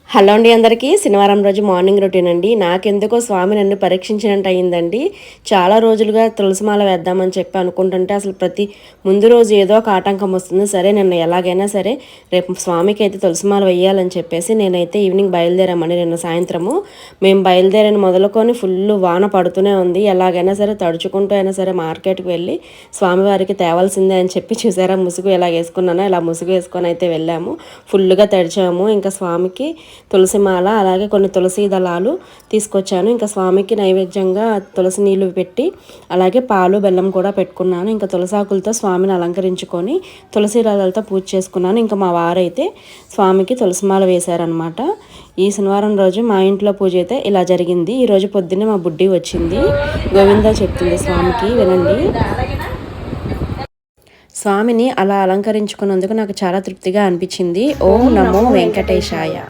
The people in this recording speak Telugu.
హలో అండి అందరికీ శనివారం రోజు మార్నింగ్ రొటీన్ అండి. నాకెందుకో స్వామి నన్ను పరీక్షించినట్టు అయిందండి. చాలా రోజులుగా తులసిమాల వేద్దామని చెప్పి అనుకుంటుంటే అసలు ముందు రోజు ఏదో ఒక ఆటంకం వస్తుంది. సరే నిన్న ఎలాగైనా సరే రేపు స్వామికి అయితే తులసిమాల వేయాలని చెప్పేసి నేనైతే ఈవినింగ్ బయలుదేరామండి. నిన్న సాయంత్రము మేము బయలుదేరని మొదలుకొని ఫుల్ వాన పడుతూనే ఉంది. ఎలాగైనా సరే తడుచుకుంటూ అయినా సరే మార్కెట్కి వెళ్ళి స్వామివారికి తేవాల్సిందే అని చెప్పి చూసారా ముసుగు ఎలా వేసుకున్నానో ఇలా ముసుగు వేసుకొని అయితే వెళ్ళాము. ఫుల్గా తడిచాము. ఇంకా స్వామికి తులసిమాల అలాగే కొన్ని తులసి దళాలు తీసుకొచ్చాను. ఇంకా స్వామికి నైవేద్యంగా తులసి నీళ్లు పెట్టి అలాగే పాలు బెల్లం కూడా పెట్టుకున్నాను. ఇంకా తులసాకులతో స్వామిని అలంకరించుకొని తులసి దళాలతో పూజ చేసుకున్నాను. ఇంకా మా వారైతే స్వామికి తులసిమాల వేశారనమాట. ఈ శనివారం రోజు మా ఇంట్లో పూజ అయితే ఇలా జరిగింది. ఈరోజు పొద్దున్నే మా బుడ్డి వచ్చింది. గోవిందా చెప్తుంది స్వామికి, వినండి. స్వామిని అలా అలంకరించుకున్నందుకు నాకు చాలా తృప్తిగా అనిపించింది. ఓం నమో వెంకటేశాయ.